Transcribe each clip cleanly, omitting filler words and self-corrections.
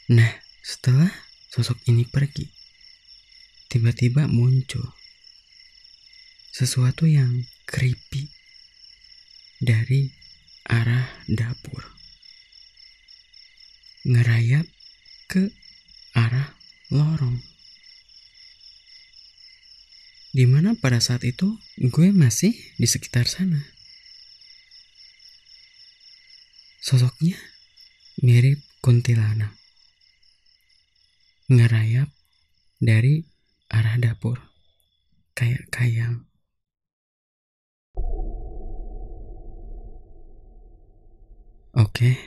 Nah, setelah sosok ini pergi, tiba-tiba muncul sesuatu yang creepy dari arah dapur, ngerayap ke arah lorong. Dimana pada saat itu gue masih di sekitar sana. Sosoknya mirip kuntilanak, ngerayap dari arah dapur, kayak kayang. Oke,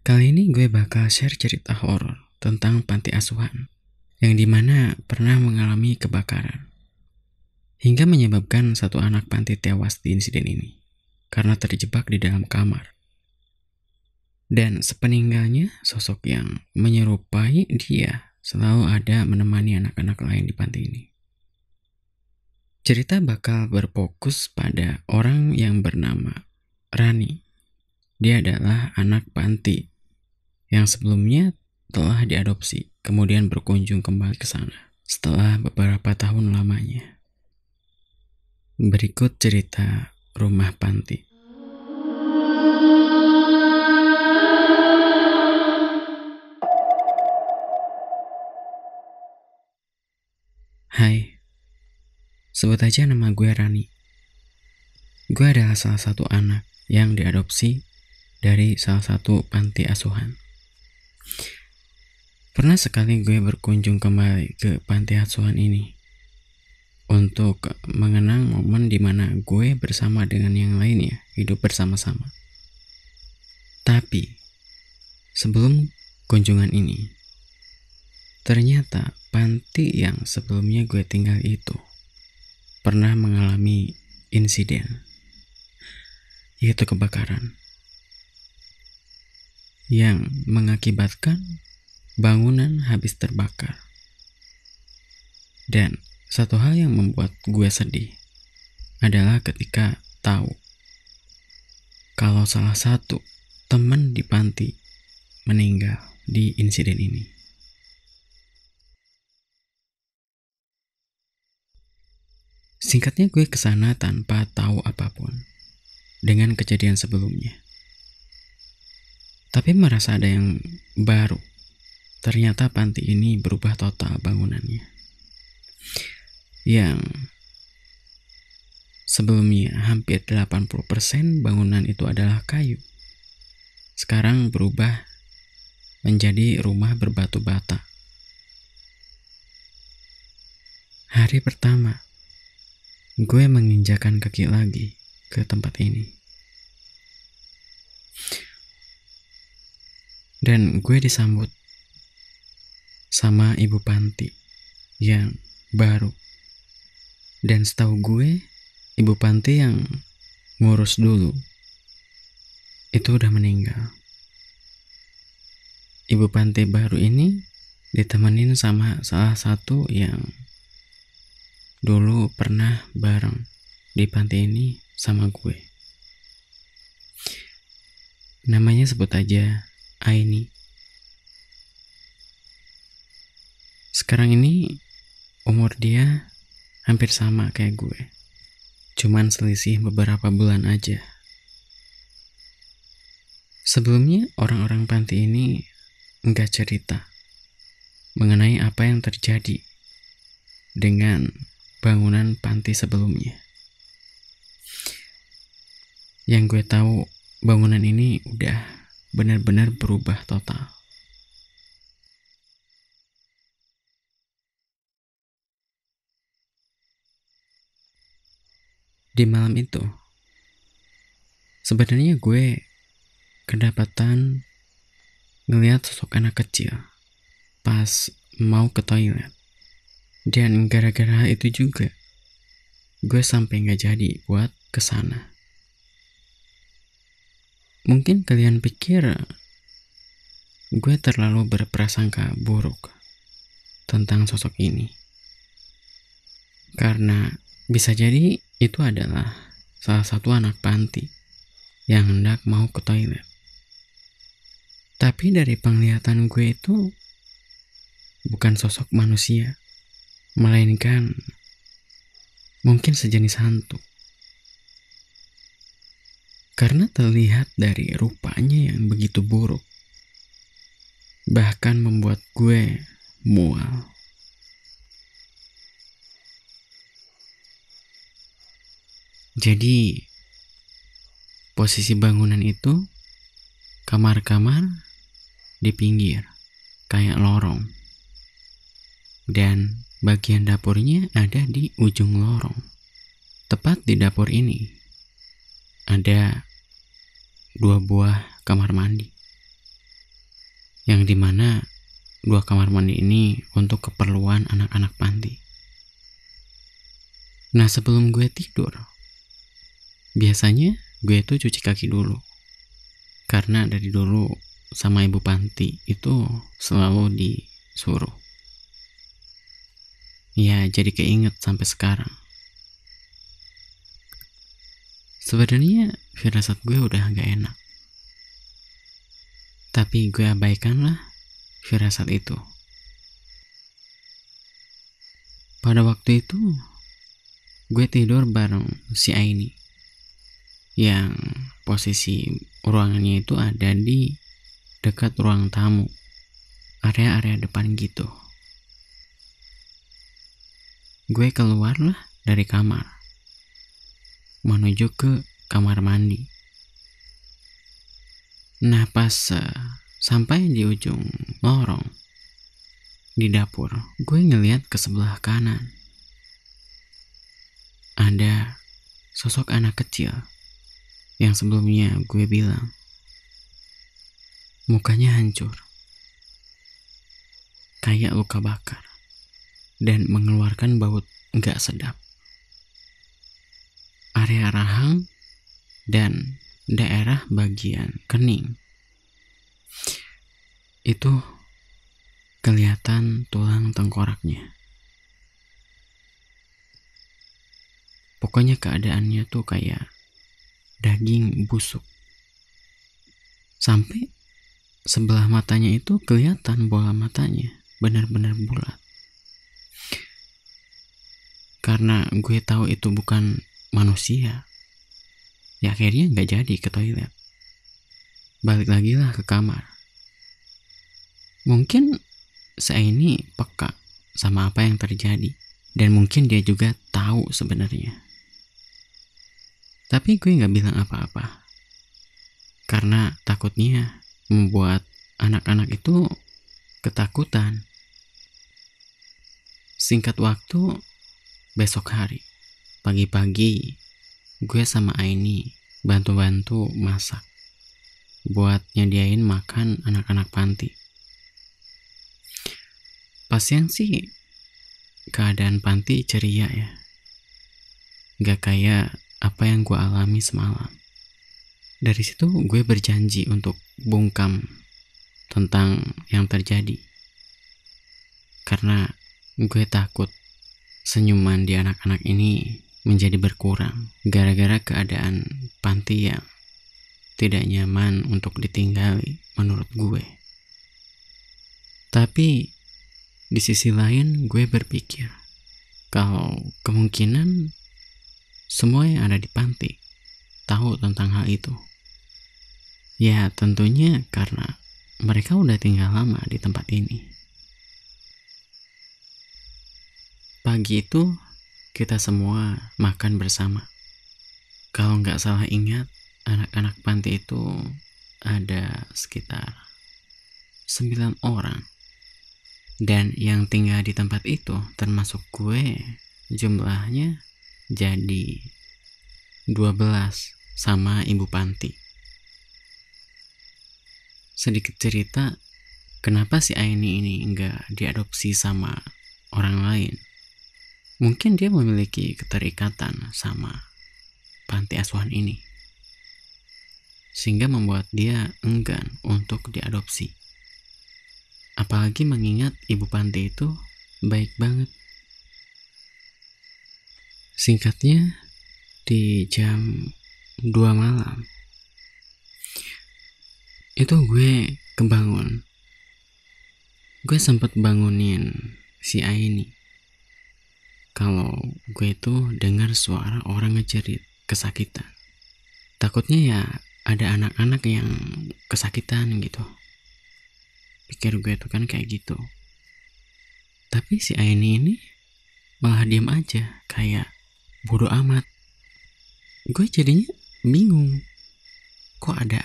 kali ini gue bakal share cerita horor tentang panti asuhan yang dimana pernah mengalami kebakaran hingga menyebabkan satu anak panti tewas di insiden ini karena terjebak di dalam kamar. Dan sepeninggalnya, sosok yang menyerupai dia selalu ada menemani anak-anak lain di panti ini. Cerita bakal berfokus pada orang yang bernama Rani. Dia adalah anak panti yang sebelumnya telah diadopsi, kemudian berkunjung kembali ke sana setelah beberapa tahun lamanya. Berikut cerita rumah panti. Hai, sebut aja nama gue Rani. Gue adalah salah satu anak yang diadopsi dari salah satu panti asuhan. Pernah sekali gue berkunjung kembali ke panti asuhan ini untuk mengenang momen dimana gue bersama dengan yang lainnya hidup bersama-sama. Tapi sebelum kunjungan ini, ternyata panti yang sebelumnya gue tinggal itu pernah mengalami insiden, yaitu kebakaran yang mengakibatkan bangunan habis terbakar. Dan satu hal yang membuat gue sedih adalah ketika tahu kalau salah satu teman di panti meninggal di insiden ini. Singkatnya, gue kesana tanpa tahu apapun dengan kejadian sebelumnya. Tapi merasa ada yang baru. Ternyata panti ini berubah total bangunannya. Yang sebelumnya hampir 80% bangunan itu adalah kayu, sekarang berubah menjadi rumah berbatu bata. Hari pertama, gue menginjakan kaki lagi ke tempat ini. Dan gue disambut sama ibu panti yang baru. Dan setahu gue, ibu panti yang ngurus dulu itu udah meninggal. Ibu panti baru ini ditemenin sama salah satu yang dulu pernah bareng di panti ini sama gue. Namanya sebut aja Aini. Sekarang ini umur dia hampir sama kayak gue, cuman selisih beberapa bulan aja. Sebelumnya orang-orang panti ini enggak cerita mengenai apa yang terjadi dengan bangunan panti sebelumnya. Yang gue tahu, bangunan ini udah benar-benar berubah total. Di malam itu, sebenarnya gue kedapatan ngelihat sosok anak kecil pas mau ke toilet. Dan gara-gara itu juga gue sampai gak jadi buat kesana. Mungkin kalian pikir gue terlalu berprasangka buruk tentang sosok ini, karena bisa jadi itu adalah salah satu anak panti yang hendak mau ke toilet. Tapi dari penglihatan gue itu bukan sosok manusia, melainkan mungkin sejenis hantu. Karena terlihat dari rupanya yang begitu buruk, bahkan membuat gue mual. Jadi, posisi bangunan itu kamar-kamar di pinggir, kayak lorong. Dan bagian dapurnya ada di ujung lorong. Tepat di dapur ini ada 2 buah kamar mandi, yang dimana 2 kamar mandi ini untuk keperluan anak-anak panti. Nah, sebelum gue tidur, biasanya gue tuh cuci kaki dulu, karena dari dulu sama ibu panti itu selalu disuruh. Ya, jadi keinget sampai sekarang. Sebenarnya firasat gue udah gak enak, tapi gue abaikanlah firasat itu. Pada waktu itu gue tidur bareng si Aini, yang posisi ruangannya itu ada di dekat ruang tamu, area-area depan gitu. Gue keluarlah dari kamar menuju ke kamar mandi. Nah, pas sampai di ujung lorong di dapur, gue ngeliat ke sebelah kanan. Ada sosok anak kecil yang sebelumnya gue bilang mukanya hancur, kayak luka bakar, dan mengeluarkan bau gak sedap. Area rahang dan daerah bagian kening itu kelihatan tulang tengkoraknya. Pokoknya keadaannya tuh kayak daging busuk. Sampai sebelah matanya itu kelihatan bola matanya benar-benar bulat. Karena gue tahu itu bukan manusia, ya akhirnya gak jadi ke toilet. Balik lagi lah ke kamar. Mungkin saya ini peka sama apa yang terjadi, dan mungkin dia juga tahu sebenarnya. Tapi gue gak bilang apa-apa, karena takutnya membuat anak-anak itu ketakutan. Singkat waktu, besok hari pagi-pagi gue sama Aini bantu-bantu masak buat nyediain makan anak-anak panti. Pas siang sih keadaan panti ceria ya, gak kayak apa yang gue alami semalam. Dari situ gue berjanji untuk bungkam tentang yang terjadi, karena gue takut senyuman di anak-anak ini menjadi berkurang gara-gara keadaan panti yang tidak nyaman untuk ditinggali menurut gue. Tapi di sisi lain gue berpikir kalau kemungkinan semua yang ada di panti tahu tentang hal itu. Ya tentunya karena mereka udah tinggal lama di tempat ini. Pagi itu kita semua makan bersama. Kalau nggak salah ingat, anak-anak panti itu ada sekitar 9 orang. Dan yang tinggal di tempat itu termasuk gue, jumlahnya jadi 12 sama ibu panti. Sedikit cerita, kenapa si Aini ini nggak diadopsi sama orang lain. Mungkin dia memiliki keterikatan sama panti asuhan ini, sehingga membuat dia enggan untuk diadopsi. Apalagi mengingat ibu panti itu baik banget. Singkatnya, di jam 2 malam itu gue kebangun. Gue sempet bangunin si Aini kalau gue itu dengar suara orang ngejerit kesakitan. Takutnya ya ada anak-anak yang kesakitan gitu. Pikir gue tuh kan kayak gitu. Tapi si Aini ini malah diam aja, kayak bodo amat. Gue jadinya bingung. Kok ada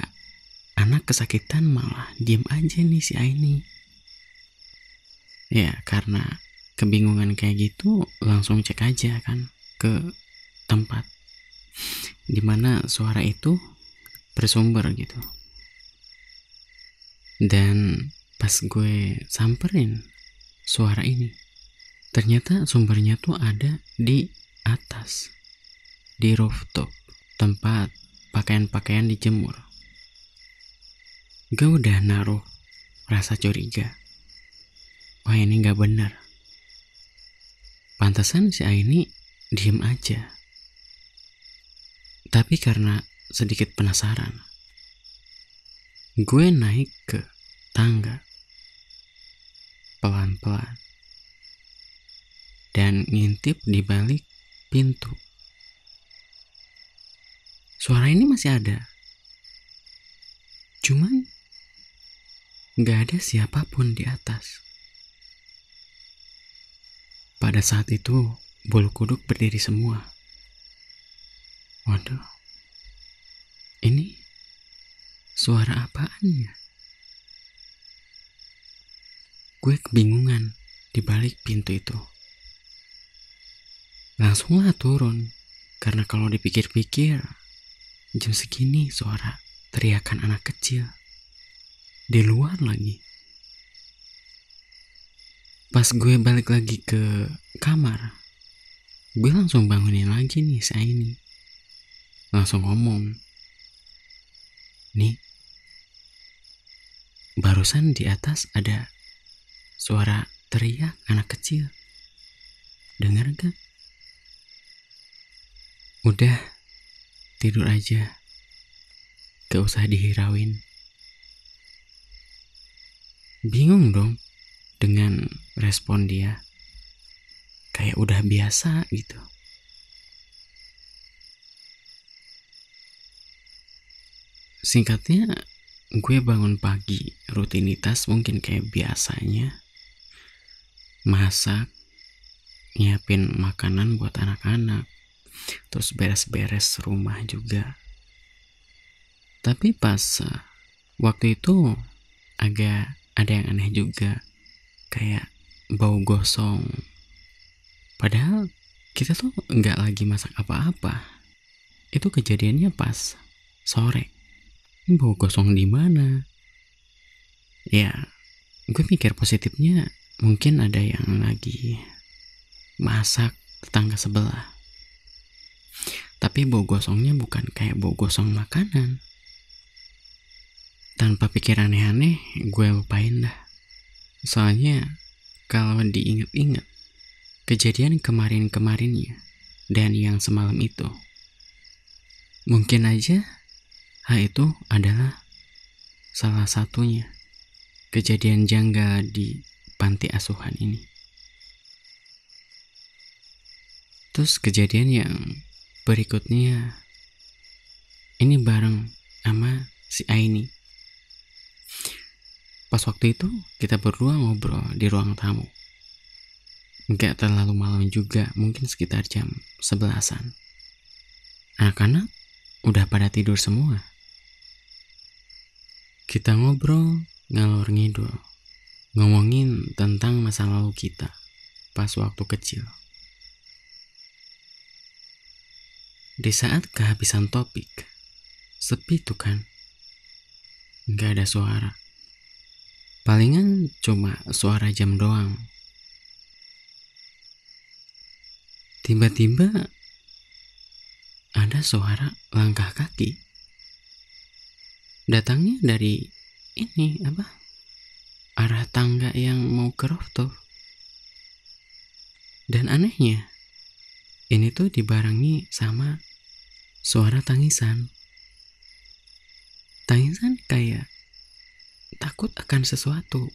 anak kesakitan malah diam aja nih si Aini. Ya karena kebingungan kayak gitu, langsung cek aja kan ke tempat dimana suara itu bersumber gitu. Dan pas gue samperin suara ini, ternyata sumbernya tuh ada di atas, di rooftop, tempat pakaian-pakaian dijemur. Gue udah naruh rasa curiga. Wah ini gak bener. Pantesan si Aini diem aja. Tapi karena sedikit penasaran, gue naik ke tangga pelan-pelan dan ngintip di balik pintu. Suara ini masih ada, cuman gak ada siapapun di atas. Pada saat itu bulu kuduk berdiri semua. Waduh, ini suara apaan ya? Gue kebingungan di balik pintu itu. Langsunglah turun, karena kalau dipikir-pikir, jam segini suara teriakan anak kecil. Di luar lagi. Pas gue balik lagi ke kamar, gue langsung bangunin lagi nih si Aini. Langsung ngomong, nih, barusan di atas ada suara teriak anak kecil. Dengar gak? Udah, tidur aja. Gak usah dihirauin. Bingung dong dengan respon dia. Kayak udah biasa gitu. Singkatnya, gue bangun pagi, rutinitas mungkin kayak biasanya. Masak, nyiapin makanan buat anak-anak, terus beres-beres rumah juga. Tapi pas waktu itu agak ada yang aneh juga, kayak bau gosong. Padahal kita tuh nggak lagi masak apa-apa. Itu kejadiannya pas sore. Ini bau gosong di mana? Ya, gue mikir positifnya mungkin ada yang lagi masak tetangga sebelah. Tapi bau gosongnya bukan kayak bau gosong makanan. Tanpa pikir aneh-aneh, gue lupain dah. Soalnya kalau diinget-inget kejadian kemarin-kemarinnya dan yang semalam itu, mungkin aja hal itu adalah salah satunya kejadian janggal di panti asuhan ini. Terus kejadian yang berikutnya ini bareng sama si Aini. Pas waktu itu kita berdua ngobrol di ruang tamu. Gak terlalu malam juga, mungkin sekitar jam 11-an. Anak-anak udah pada tidur semua. Kita ngobrol ngalor ngidul, ngomongin tentang masa lalu kita pas waktu kecil. Di saat kehabisan topik, sepi tuh kan. Gak ada suara. Palingan cuma suara jam doang. Tiba-tiba ada suara langkah kaki. Datangnya dari ini arah tangga yang mau ke rooftop. Dan anehnya, ini tuh dibarengi sama suara tangisan. Tangisan kayak takut akan sesuatu,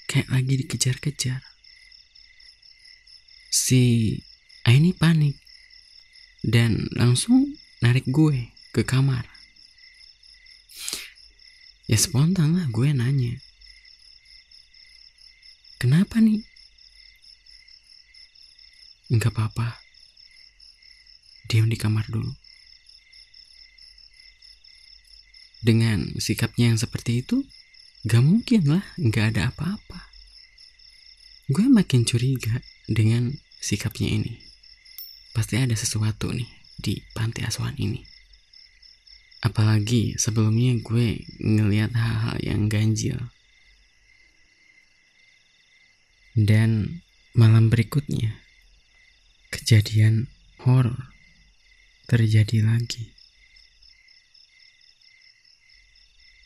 kayak lagi dikejar-kejar. Si Aini panik dan langsung narik gue ke kamar. Ya spontan lah gue nanya, kenapa nih? Enggak apa-apa, diam di kamar dulu. Dengan sikapnya yang seperti itu, gak mungkin lah gak ada apa-apa. Gue makin curiga dengan sikapnya ini. Pasti ada sesuatu nih di panti asuhan ini. Apalagi sebelumnya gue ngelihat hal-hal yang ganjil. Dan malam berikutnya, kejadian horor terjadi lagi.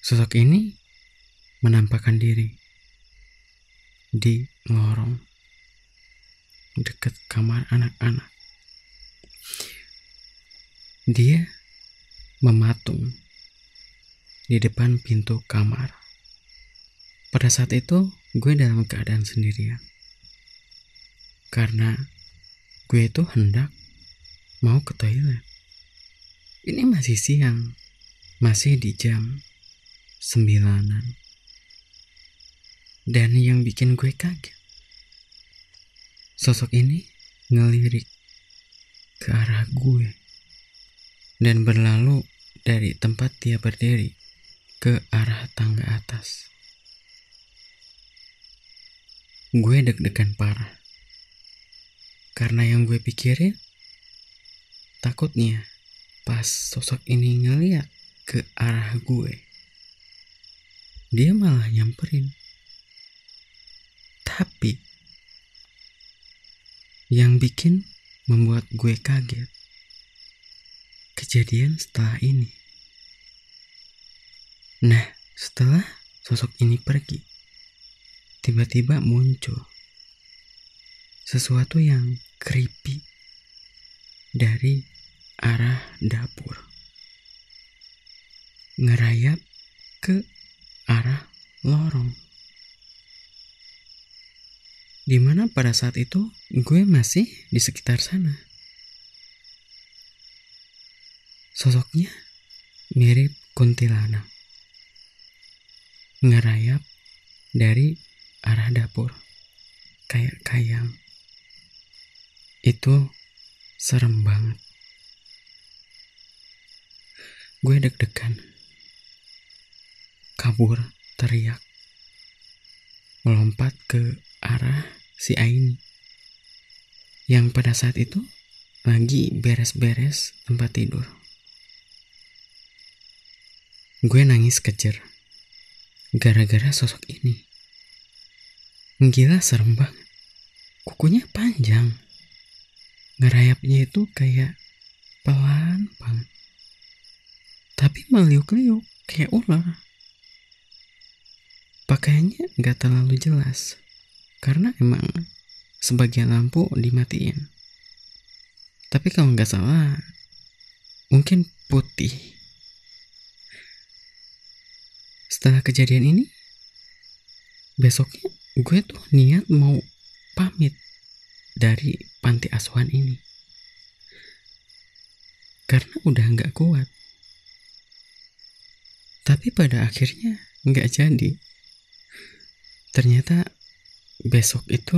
Sosok ini menampakkan diri di lorong dekat kamar anak-anak. Dia mematung di depan pintu kamar. Pada saat itu gue dalam keadaan sendirian, karena gue itu hendak mau ke toilet. Ini masih siang, masih di jam 9-an. Dan yang bikin gue kaget, sosok ini ngelirik ke arah gue dan berlalu dari tempat dia berdiri ke arah tangga atas. Gue deg-degan parah, karena yang gue pikirin, takutnya pas sosok ini ngeliat ke arah gue, dia malah nyamperin. Tapi yang bikin membuat gue kaget, kejadian setelah ini. Nah, setelah sosok ini pergi, tiba-tiba muncul sesuatu yang creepy dari arah dapur, ngerayap ke arah lorong. Dimana pada saat itu gue masih di sekitar sana. Sosoknya mirip kuntilanak, ngerayap dari arah dapur kayak kayang. Itu serem banget. Gue deg-degan, kabur teriak, melompat ke arah si Aini yang pada saat itu lagi beres-beres tempat tidur. Gue nangis kejer gara-gara sosok ini. Gila, serem banget. Kukunya panjang, ngerayapnya itu kayak pelan banget, tapi meliuk-liuk kayak ular. Pakaiannya gak terlalu jelas, karena emang sebagian lampu dimatiin. Tapi kalau gak salah, mungkin putih. Setelah kejadian ini, besoknya gue tuh niat mau pamit dari panti asuhan ini, karena udah gak kuat. Tapi pada akhirnya gak jadi. Ternyata besok itu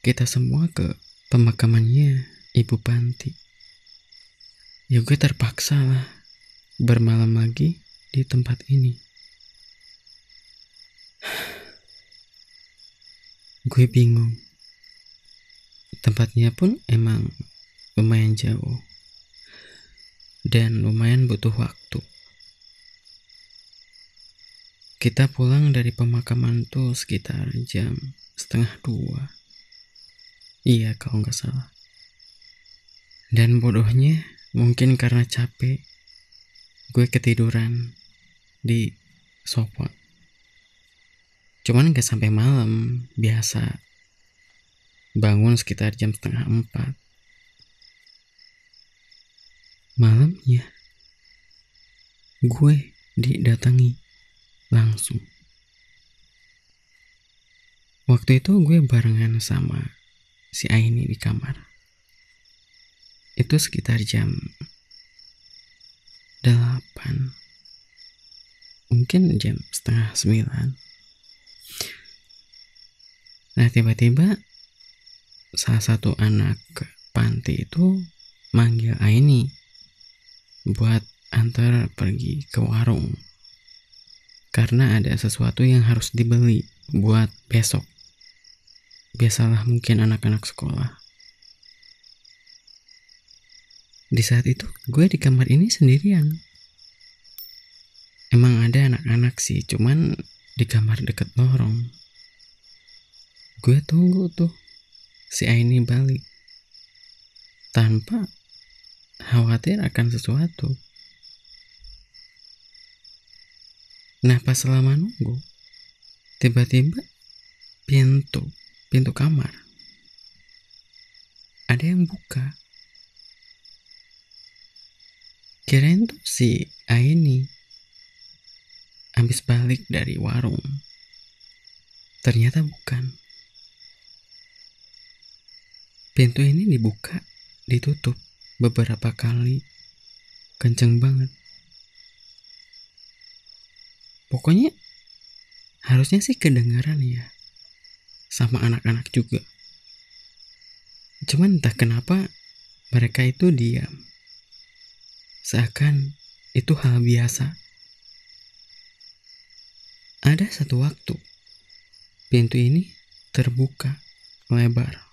kita semua ke pemakamannya ibu panti. Ya gue terpaksa lah bermalam lagi di tempat ini. Gue bingung. Tempatnya pun emang lumayan jauh dan lumayan butuh waktu. Kita pulang dari pemakaman tuh sekitar jam 1:30. Iya, kalau nggak salah. Dan bodohnya, mungkin karena capek, gue ketiduran di sofa. Cuman nggak sampai malam, biasa. Bangun sekitar jam 3:30. Malamnya, gue didatangi langsung Waktu itu gue barengan sama si Aini di kamar. Itu sekitar jam 8, mungkin jam setengah 9. Nah, tiba-tiba salah satu anak panti itu manggil Aini buat antar pergi ke warung karena ada sesuatu yang harus dibeli buat besok. Biasalah mungkin anak-anak sekolah. Di saat itu gue di kamar ini sendirian. Emang ada anak-anak sih, cuman di kamar deket lorong. Gue tunggu tuh si Aini balik tanpa khawatir akan sesuatu. Nah, pas selama nunggu, tiba-tiba pintu kamar ada yang buka. Kirain tuh si Aini habis balik dari warung. Ternyata bukan. Pintu ini dibuka, ditutup beberapa kali. Kenceng banget. Pokoknya harusnya sih kedengaran ya. Sama anak-anak juga. Cuman entah kenapa mereka itu diam. Seakan itu hal biasa. Ada satu waktu, pintu ini terbuka lebar.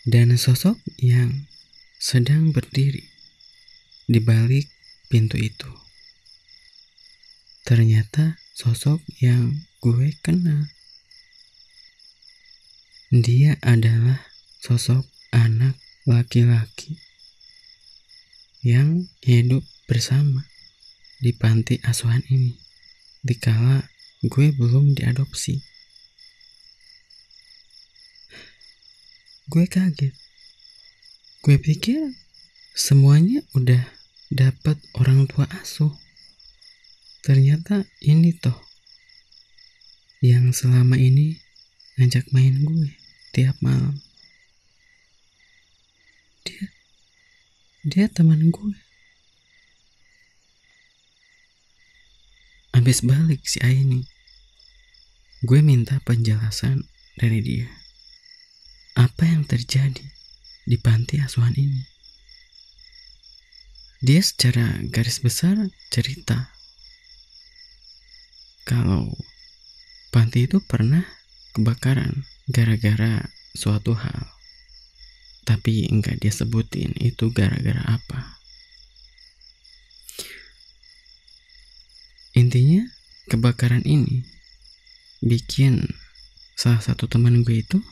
Dan sosok yang sedang berdiri di balik pintu itu. Ternyata sosok yang gue kenal. Dia adalah sosok anak laki-laki yang hidup bersama di panti asuhan ini dikala gue belum diadopsi. Gue kaget. Gue pikir semuanya udah dapat orang tua asuh. Ternyata ini toh yang selama ini ngajak main gue tiap malam. Dia teman gue. Habis balik si Aini, gue minta penjelasan dari dia. Apa yang terjadi di panti asuhan ini? Dia secara garis besar cerita kalau panti itu pernah kebakaran gara-gara suatu hal. Tapi enggak dia sebutin itu gara-gara apa. Intinya kebakaran ini bikin salah satu teman gue itu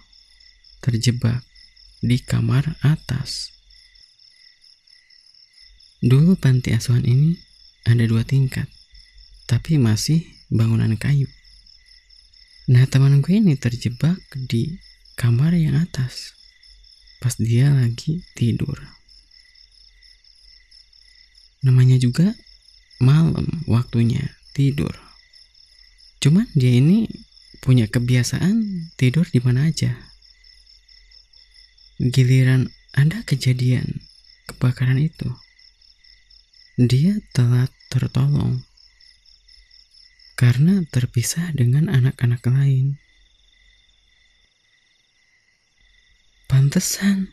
terjebak di kamar atas. Dulu panti asuhan ini ada 2 tingkat, tapi masih bangunan kayu. Nah, teman gue ini terjebak di kamar yang atas pas dia lagi tidur. Namanya juga malam waktunya tidur. Cuman dia ini punya kebiasaan tidur di mana aja. Giliran ada kejadian kebakaran itu, dia telat tertolong karena terpisah dengan anak-anak lain. Pantesan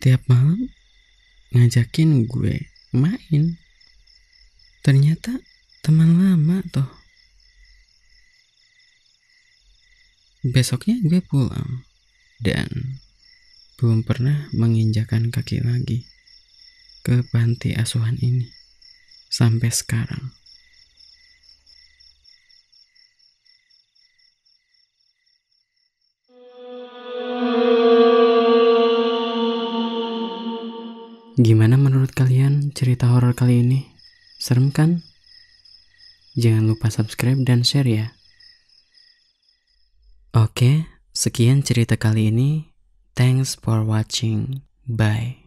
tiap malam ngajakin gue main. Ternyata teman lama toh. Besoknya gue pulang dan belum pernah menginjakan kaki lagi ke panti asuhan ini sampai sekarang. Gimana menurut kalian cerita horor kali ini? Serem kan? Jangan lupa subscribe dan share ya. Oke, sekian cerita kali ini. Thanks for watching. Bye.